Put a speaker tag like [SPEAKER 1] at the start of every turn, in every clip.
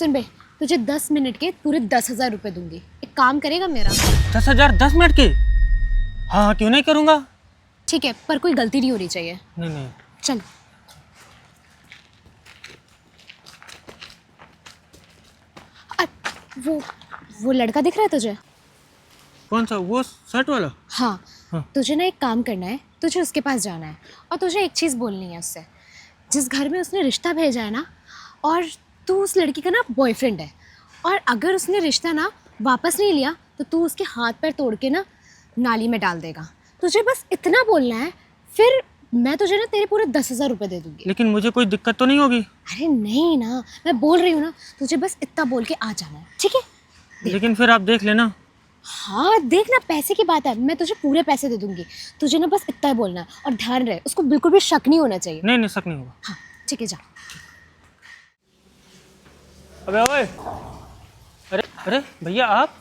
[SPEAKER 1] सुन बे, तुझे 10 मिनट के पूरे 10,000 रुपए दूंगी। एक काम करेगा मेरा?
[SPEAKER 2] 10,000 10 मिनट के? हाँ हाँ, क्यों नहीं करूँगा।
[SPEAKER 1] ठीक है, पर कोई गलती नहीं होनी चाहिए।
[SPEAKER 2] नहीं नहीं।
[SPEAKER 1] चल। अ, वो लड़का दिख रहा है तुझे?
[SPEAKER 2] कौन सा, वो शर्ट वाला?
[SPEAKER 1] हाँ,
[SPEAKER 2] हाँ।
[SPEAKER 1] तुझे ना एक काम करना है, तुझे उसके पास जाना है और तुझे एक चीज़ बोलनी है उससे। जिस घर में उसने रिश्ता भेजा है ना, और तू उस लड़की का ना बॉयफ्रेंड है, और अगर उसने रिश्ता ना वापस नहीं लिया तो तू उसके हाथ पैर तोड़ के ना नाली में डाल देगा। तुझे बस इतना बोलना है, फिर मैं तुझे ना तेरे पूरे 10,000 रुपये दे दूँगी।
[SPEAKER 2] लेकिन मुझे कोई दिक्कत तो नहीं होगी?
[SPEAKER 1] अरे नहीं ना, मैं बोल रही हूँ ना, तुझे बस इतना बोल के आ जाना है, ठीक है?
[SPEAKER 2] लेकिन फिर आप देख लेना।
[SPEAKER 1] हाँ देखना, पैसे की बात है, मैं तुझे पूरे पैसे दे दूंगी। तुझे ना बस इतना ही बोलना है, और ध्यान रहे उसको बिल्कुल भी शक नहीं होना चाहिए।
[SPEAKER 2] नहीं नहीं, शक नहीं होगा।
[SPEAKER 1] हाँ ठीक है, जा।
[SPEAKER 2] अबे ओए, अरे अरे भैया आप।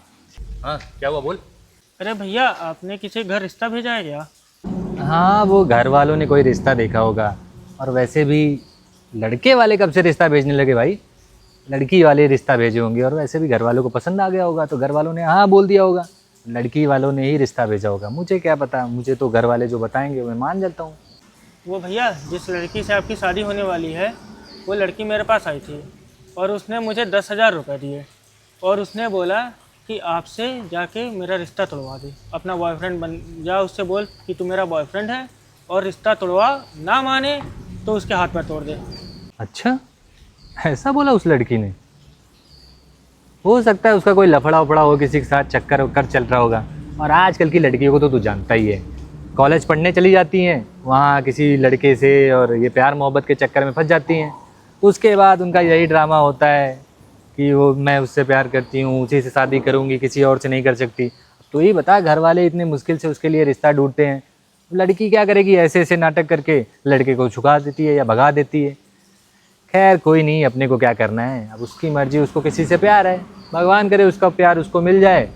[SPEAKER 3] हाँ, क्या हुआ बोल।
[SPEAKER 2] अरे भैया, आपने किसी घर रिश्ता भेजा है क्या?
[SPEAKER 3] हाँ, वो घर वालों ने कोई रिश्ता देखा होगा। और वैसे भी लड़के वाले कब से रिश्ता भेजने लगे भाई? लड़की वाले रिश्ता भेजे होंगे, और वैसे भी घर वालों को पसंद आ गया होगा तो घर वालों ने हाँ बोल दिया होगा। लड़की वालों ने ही रिश्ता भेजा होगा, मुझे क्या पता। मुझे तो घर वाले जो बताएंगे मैं मान जाता हूँ।
[SPEAKER 2] वो भैया, जिस लड़की से आपकी शादी होने वाली है, वो लड़की मेरे पास आई थी और उसने मुझे 10,000 रुपये दिए, और उसने बोला कि आपसे जाके मेरा रिश्ता तोड़वा दे, अपना बॉयफ्रेंड बन जा, उससे बोल कि तू मेरा बॉयफ्रेंड है और रिश्ता तोड़वा, ना माने तो उसके हाथ पैर तोड़ दे।
[SPEAKER 3] अच्छा, ऐसा बोला उस लड़की ने? हो सकता है उसका कोई लफड़ा उफड़ा हो, किसी के साथ चक्कर वक्कर चल रहा होगा। और आजकल की लड़कियों को तो तू जानता ही है, कॉलेज पढ़ने चली जाती हैं, वहाँ किसी लड़के से और ये प्यार मोहब्बत के चक्कर में फंस जाती हैं। उसके बाद उनका यही ड्रामा होता है कि वो मैं उससे प्यार करती हूँ, उसी से शादी करूँगी, किसी और से नहीं कर सकती। तो ये बता, घर वाले इतने मुश्किल से उसके लिए रिश्ता ढूंढते हैं, लड़की क्या करेगी? ऐसे ऐसे नाटक करके लड़के को झुका देती है या भगा देती है। खैर कोई नहीं, अपने को क्या करना है, अब उसकी मर्जी, उसको किसी से प्यार है, भगवान करे उसका प्यार उसको मिल जाए।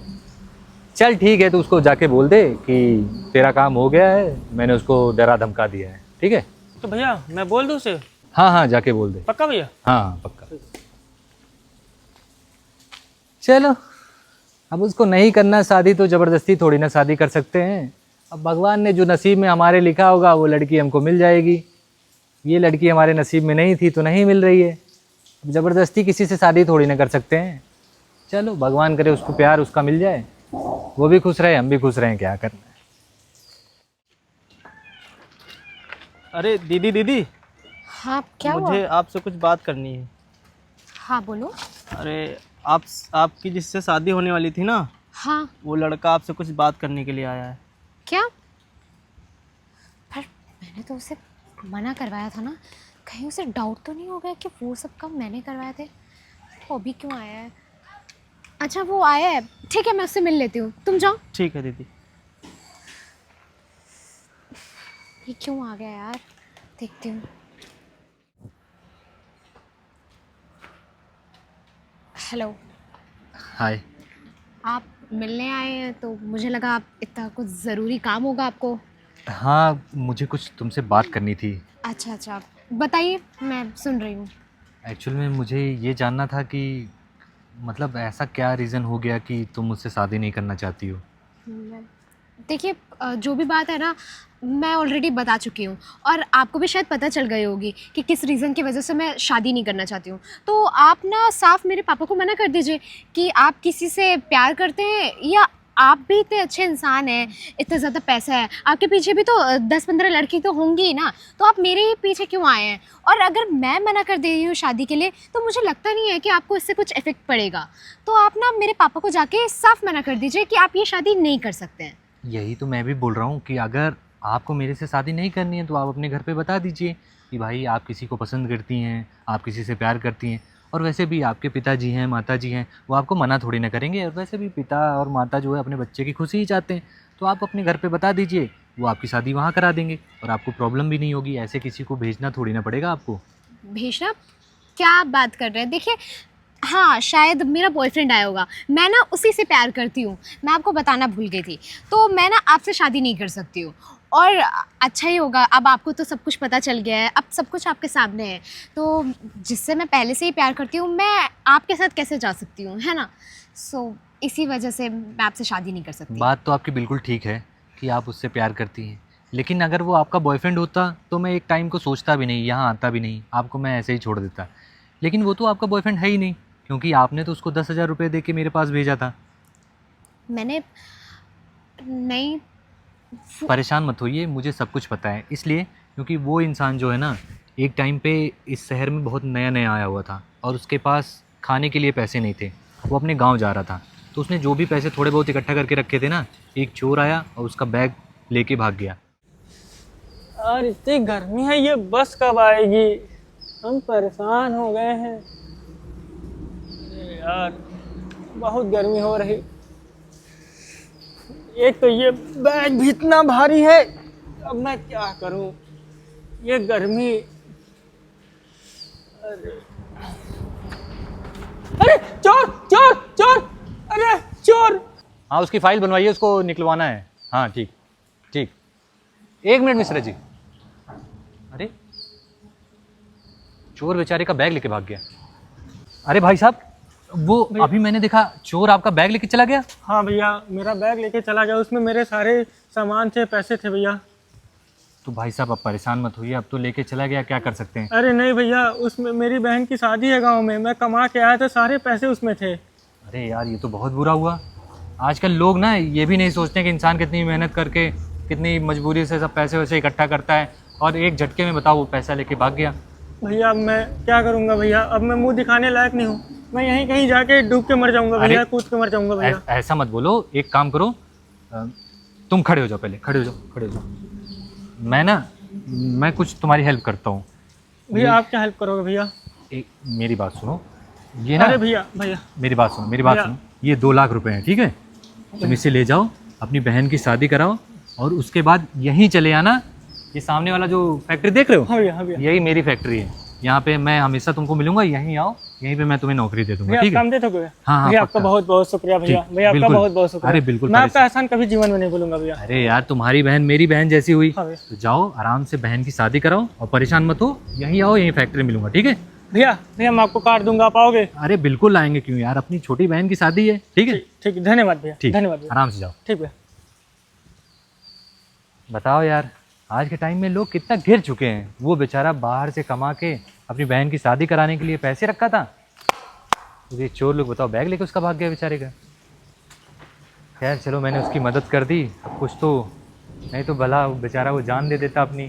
[SPEAKER 3] चल ठीक है, तो उसको जाके बोल दे कि तेरा काम हो गया है, मैंने उसको डरा धमका दिया है, ठीक है?
[SPEAKER 2] तो भैया मैं बोल दूँ उसे?
[SPEAKER 3] हाँ हाँ, जाके बोल दे।
[SPEAKER 2] पक्का भैया?
[SPEAKER 3] हाँ पक्का। चलो, अब उसको नहीं करना शादी तो ज़बरदस्ती थोड़ी ना शादी कर सकते हैं। अब भगवान ने जो नसीब में हमारे लिखा होगा वो लड़की हमको मिल जाएगी। ये लड़की हमारे नसीब में नहीं थी तो नहीं मिल रही है। अब ज़बरदस्ती किसी से शादी थोड़ी ना कर सकते हैं। चलो, भगवान करे उसको प्यार उसका मिल जाए, वो भी खुश रहे, हम भी खुश रहें, क्या करना है।
[SPEAKER 4] अरे दीदी दीदी,
[SPEAKER 1] हाँ क्या हुआ?
[SPEAKER 4] मुझे आपसे कुछ बात करनी है।
[SPEAKER 1] हाँ बोलो।
[SPEAKER 4] अरे आपकी जिससे शादी होने वाली थी ना,
[SPEAKER 1] हाँ
[SPEAKER 4] वो लड़का आपसे कुछ बात करने के लिए आया है।
[SPEAKER 1] क्या? पर मैंने तो उसे मना करवाया था ना, कहीं उसे डाउट तो नहीं हो गया कि वो सब काम मैंने करवाए थे? वो अभी क्यों आया है? अच्छा वो आया है, ठीक है मैं उससे मिल लेती हूँ, तुम जाओ।
[SPEAKER 4] ठीक है दीदी।
[SPEAKER 1] ये क्यों आ गया यार, देखती हूँ। हेलो।
[SPEAKER 3] हाय।
[SPEAKER 1] आप मिलने आए हैं तो मुझे लगा आप इतना कुछ ज़रूरी काम होगा आपको।
[SPEAKER 3] हाँ, मुझे कुछ तुमसे बात करनी थी।
[SPEAKER 1] अच्छा अच्छा, बताइए, मैं सुन रही हूँ।
[SPEAKER 3] एक्चुअल में मुझे ये जानना था कि मतलब ऐसा क्या रीज़न हो गया कि तुम मुझसे शादी नहीं करना चाहती हो?
[SPEAKER 1] देखिए, जो भी बात है ना, मैं ऑलरेडी बता चुकी हूँ, और आपको भी शायद पता चल गई होगी कि किस रीज़न की वजह से मैं शादी नहीं करना चाहती हूँ। तो आप ना साफ मेरे पापा को मना कर दीजिए कि आप किसी से प्यार करते हैं, या आप भी इतने अच्छे इंसान हैं, इतना ज़्यादा पैसा है आपके पीछे भी, तो 10-15 लड़की तो होंगी ही ना, तो आप मेरे ही पीछे क्यों आए हैं? और अगर मैं मना कर दे रही हूँ शादी के लिए, तो मुझे लगता नहीं है कि आपको इससे कुछ इफेक्ट पड़ेगा। तो आप ना मेरे पापा को जाके साफ मना कर दीजिए कि आप ये शादी नहीं कर सकते हैं।
[SPEAKER 3] यही तो मैं भी बोल रहा हूँ कि अगर आपको मेरे से शादी नहीं करनी है तो आप अपने घर पे बता दीजिए कि भाई आप किसी को पसंद करती हैं, आप किसी से प्यार करती हैं। और वैसे भी आपके पिताजी हैं, माताजी हैं, वो आपको मना थोड़ी ना करेंगे। और वैसे भी पिता और माता जो है अपने बच्चे की खुशी ही चाहते हैं। तो आप अपने घर पे बता दीजिए, वो आपकी शादी वहाँ करा देंगे और आपको प्रॉब्लम भी नहीं होगी। ऐसे किसी को भेजना थोड़ी ना पड़ेगा आपको।
[SPEAKER 1] भेजना? क्या आप बात कर रहे हैं? देखिए, हाँ शायद मेरा बॉयफ्रेंड आया होगा, मैं ना उसी से प्यार करती हूँ, मैं आपको बताना भूल गई थी। तो मैं ना आपसे शादी नहीं कर सकती हूँ, और अच्छा ही होगा, अब आपको तो सब कुछ पता चल गया है, अब सब कुछ आपके सामने है, तो जिससे मैं पहले से ही प्यार करती हूँ मैं आपके साथ कैसे जा सकती हूँ, है ना। सो इसी वजह से मैं आपसे शादी नहीं कर सकती।
[SPEAKER 3] बात तो आपकी बिल्कुल ठीक है कि आप उससे प्यार करती हैं, लेकिन अगर वो आपका बॉयफ्रेंड होता तो मैं एक टाइम को सोचता भी नहीं, यहाँ आता भी नहीं, आपको मैं ऐसे ही छोड़ देता। लेकिन वो तो आपका बॉयफ्रेंड है ही नहीं, क्योंकि आपने तो उसको 10,000 रुपये दे के मेरे पास भेजा था।
[SPEAKER 1] मैंने नहीं।
[SPEAKER 3] परेशान मत होइए, मुझे सब कुछ पता है, इसलिए क्योंकि वो इंसान जो है ना, एक टाइम पे इस शहर में बहुत नया नया आया हुआ था और उसके पास खाने के लिए पैसे नहीं थे, वो अपने गांव जा रहा था। तो उसने जो भी पैसे थोड़े बहुत इकट्ठा करके रखे थे ना, एक चोर आया और उसका बैग लेके भाग गया।
[SPEAKER 2] और इतनी गर्मी है, ये बस कब आएगी? हम परेशान हो गए हैं। अरे यार बहुत गर्मी हो रही, एक तो ये बैग भी इतना भारी है, अब मैं क्या करूं, ये गर्मी। अरे चोर चोर चोर, अरे चोर।
[SPEAKER 3] हाँ, उसकी फ़ाइल बनवाइए, उसको निकलवाना है। हाँ ठीक ठीक, 1 मिनट मिश्रा जी। अरे चोर बेचारे का बैग लेके भाग गया। अरे भाई साहब, वो अभी मैंने देखा चोर आपका बैग लेके चला गया।
[SPEAKER 2] हाँ भैया, मेरा बैग लेके चला गया, उसमें मेरे सारे सामान थे, पैसे थे भैया।
[SPEAKER 3] तो भाई साहब अब परेशान मत होइए, अब तो लेके चला गया, क्या कर सकते हैं।
[SPEAKER 2] अरे नहीं भैया, उसमें मेरी बहन की शादी है गांव में, मैं कमा के आया था, सारे पैसे उसमें थे।
[SPEAKER 3] अरे यार ये तो बहुत बुरा हुआ। आजकल लोग ना ये भी नहीं सोचते कि इंसान कितनी मेहनत करके, कितनी मजबूरी से सब पैसे वैसे इकट्ठा करता है, और एक झटके में बताओ वो पैसा लेके भाग गया।
[SPEAKER 2] भैया अब मैं क्या करूंगा भैया, अब मैं मुंह दिखाने लायक नहीं हूँ, मैं यहीं कहीं जाके डूब के मर जाऊंगा भैया, कूद के मर जाऊंगा भैया।
[SPEAKER 3] ऐसा मत बोलो, एक काम करो, तुम खड़े हो जाओ, पहले खड़े हो जाओ, खड़े हो जाओ। मैं कुछ तुम्हारी हेल्प करता हूँ।
[SPEAKER 2] भैया आप क्या हेल्प करोगे भैया?
[SPEAKER 3] एक मेरी बात सुनो, ये ना,
[SPEAKER 2] अरे भैया भैया
[SPEAKER 3] मेरी बात सुनो, ये 2 लाख रुपए हैं, ठीक है। तुम इसे ले जाओ, अपनी बहन की शादी कराओ, और उसके बाद यहीं चले आना। ये सामने वाला जो फैक्ट्री देख रहे हो,
[SPEAKER 2] हाँ भैया, हाँ भैया,
[SPEAKER 3] यही मेरी फैक्ट्री है। यहाँ पे मैं हमेशा तुमको मिलूंगा, यहीं आओ, यहीं पे मैं तुम्हें नौकरी दे दूंगा,
[SPEAKER 2] भैया
[SPEAKER 3] ठीक है।
[SPEAKER 2] काम दे दोगे?
[SPEAKER 3] हाँ,
[SPEAKER 2] भैया आपका
[SPEAKER 3] पक्का।
[SPEAKER 2] बहुत बहुत शुक्रिया भैया,
[SPEAKER 3] ठीक,
[SPEAKER 2] भैया आपका
[SPEAKER 3] बिल्कुल।
[SPEAKER 2] बहुत बहुत शुक्रिया।
[SPEAKER 3] अरे बिल्कुल,
[SPEAKER 2] मैं आपका एहसान कभी जीवन में नहीं भूलूंगा भैया।
[SPEAKER 3] अरे यार तुम्हारी बहन मेरी बहन जैसी हुई,
[SPEAKER 2] हाँ भैया।
[SPEAKER 3] तो जाओ आराम से बहन की शादी कराओ और परेशान मत हो, यहीं आओ, यहीं फैक्ट्री मिलूंगा, ठीक है।
[SPEAKER 2] भैया भैया मैं आपको काट दूंगा, आप आओगे?
[SPEAKER 3] अरे बिल्कुल आएंगे, क्यों यार, अपनी छोटी बहन की शादी है, ठीक है।
[SPEAKER 2] ठीक है, धन्यवाद भैया,
[SPEAKER 3] ठीक,
[SPEAKER 2] धन्यवाद भैया।
[SPEAKER 3] आराम से जाओ।
[SPEAKER 2] ठीक भैया।
[SPEAKER 3] बताओ यार, आज के टाइम में लोग कितना गिर चुके हैं। वो बेचारा बाहर से कमा के अपनी बहन की शादी कराने के लिए पैसे रखा था, तो ये चोर लोग बताओ बैग लेके उसका भाग गया बेचारे का। खैर चलो, मैंने उसकी मदद कर दी, अब कुछ तो, नहीं तो भला बेचारा वो जान दे देता अपनी।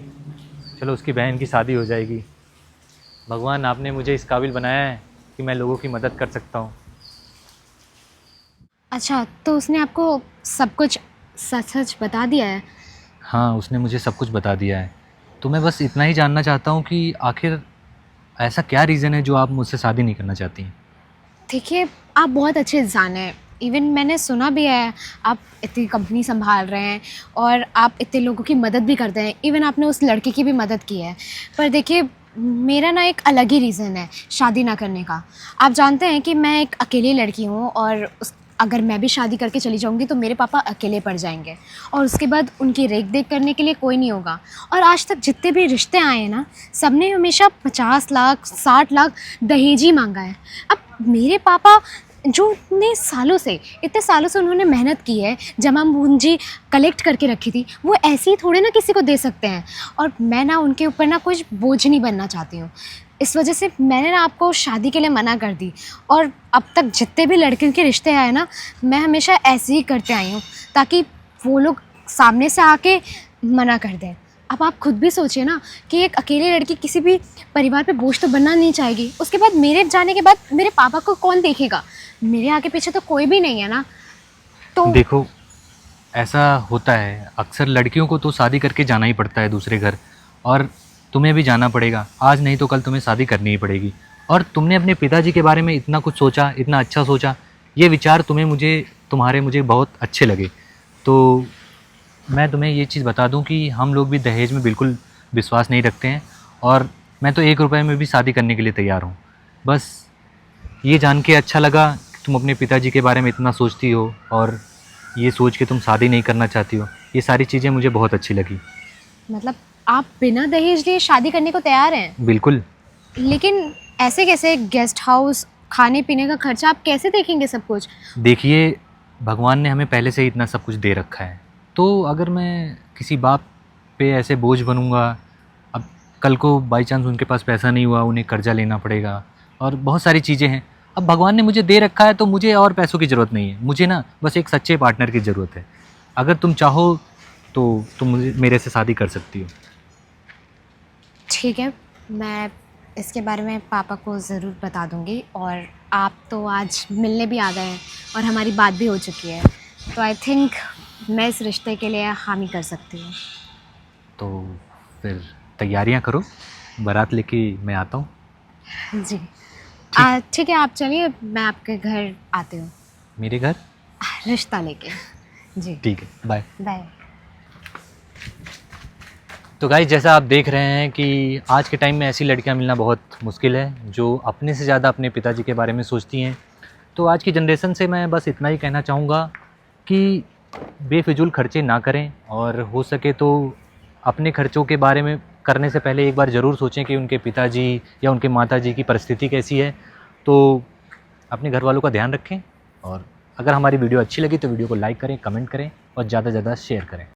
[SPEAKER 3] चलो उसकी बहन की शादी हो जाएगी। भगवान आपने मुझे इस काबिल बनाया है कि मैं लोगों की मदद कर सकता हूँ।
[SPEAKER 1] अच्छा, तो उसने आपको सब कुछ सच सच बता दिया है?
[SPEAKER 3] हाँ, उसने मुझे सब कुछ बता दिया है। तो मैं बस इतना ही जानना चाहता हूँ कि आखिर ऐसा क्या रीज़न है जो आप मुझसे शादी नहीं करना चाहती हैं।
[SPEAKER 1] देखिए, आप बहुत अच्छे इंसान हैं, इवन मैंने सुना भी है आप इतनी कंपनी संभाल रहे हैं और आप इतने लोगों की मदद भी करते हैं, इवन आपने उस लड़के की भी मदद की है। पर देखिए, मेरा ना एक अलग ही रीज़न है शादी ना करने का। आप जानते हैं कि मैं एक अकेली लड़की हूँ और अगर मैं भी शादी करके चली जाऊँगी तो मेरे पापा अकेले पड़ जाएंगे और उसके बाद उनकी रेख देख करने के लिए कोई नहीं होगा। और आज तक जितने भी रिश्ते आए हैं ना, सबने हमेशा 50 लाख 60 लाख दहेज ही मांगा है। अब मेरे पापा जो इतने सालों से उन्होंने मेहनत की है, जमा पूंजी कलेक्ट करके रखी थी, वो ऐसे ही थोड़े ना किसी को दे सकते हैं। और मैं ना उनके ऊपर ना कुछ बोझ नहीं बनना चाहती हूँ, इस वजह से मैंने ना आपको शादी के लिए मना कर दी। और अब तक जितने भी लड़कियों के रिश्ते आए ना, मैं हमेशा ऐसे ही करते आई हूँ ताकि वो लोग सामने से आके मना कर दें। अब आप खुद भी सोचिए ना कि एक अकेली लड़की किसी भी परिवार पे बोझ तो बनना नहीं चाहेगी। उसके बाद मेरे जाने के बाद मेरे पापा को कौन देखेगा? मेरे आगे पीछे तो कोई भी नहीं है ना। तो
[SPEAKER 3] देखो, ऐसा होता है अक्सर, लड़कियों को तो शादी करके जाना ही पड़ता है दूसरे घर, और तुम्हें भी जाना पड़ेगा। आज नहीं तो कल तुम्हें शादी करनी ही पड़ेगी। और तुमने अपने पिताजी के बारे में इतना कुछ सोचा, इतना अच्छा सोचा, ये विचार मुझे बहुत अच्छे लगे। तो मैं तुम्हें ये चीज़ बता दूं कि हम लोग भी दहेज में बिल्कुल विश्वास नहीं रखते हैं, और मैं तो 1 रुपये में भी शादी करने के लिए तैयार हूँ। बस ये जान के अच्छा लगा कि तुम अपने पिताजी के बारे में इतना सोचती हो और ये सोच के तुम शादी नहीं करना चाहती हो। ये सारी चीज़ें मुझे बहुत अच्छी लगी।
[SPEAKER 1] मतलब आप बिना दहेज लिए शादी करने को तैयार हैं?
[SPEAKER 3] बिल्कुल।
[SPEAKER 1] लेकिन ऐसे कैसे? गेस्ट हाउस, खाने पीने का खर्चा आप कैसे देखेंगे सब कुछ?
[SPEAKER 3] देखिए, भगवान ने हमें पहले से ही इतना सब कुछ दे रखा है, तो अगर मैं किसी बाप पे ऐसे बोझ बनूंगा, अब कल को बाई चांस उनके पास पैसा नहीं हुआ, उन्हें कर्जा लेना पड़ेगा और बहुत सारी चीज़ें हैं। अब भगवान ने मुझे दे रखा है तो मुझे और पैसों की ज़रूरत नहीं है, मुझे ना बस एक सच्चे पार्टनर की ज़रूरत है। अगर तुम चाहो तो तुम मुझे मेरे से शादी कर सकती हो।
[SPEAKER 1] ठीक है, मैं इसके बारे में पापा को ज़रूर बता दूंगी। और आप तो आज मिलने भी आ गए हैं और हमारी बात भी हो चुकी है, तो आई थिंक मैं इस रिश्ते के लिए हामी कर सकती हूँ।
[SPEAKER 3] तो फिर तैयारियां करो, बारात लेके मैं आता हूँ।
[SPEAKER 1] जी ठीक है, आप चलिए, मैं आपके घर आती हूँ
[SPEAKER 3] मेरे घर?
[SPEAKER 1] रिश्ता लेके। जी
[SPEAKER 3] ठीक है, बाय।
[SPEAKER 1] बाय।
[SPEAKER 3] तो गाइस, जैसा आप देख रहे हैं कि आज के टाइम में ऐसी लड़कियां मिलना बहुत मुश्किल है जो अपने से ज़्यादा अपने पिताजी के बारे में सोचती हैं। तो आज की जनरेशन से मैं बस इतना ही कहना चाहूँगा कि बेफिजूल खर्चे ना करें, और हो सके तो अपने खर्चों के बारे में करने से पहले एक बार ज़रूर सोचें कि उनके पिताजी या उनके माताजी की परिस्थिति कैसी है। तो अपने घर वालों का ध्यान रखें, और अगर हमारी वीडियो अच्छी लगी तो वीडियो को लाइक करें, कमेंट करें और ज़्यादा से ज़्यादा शेयर करें।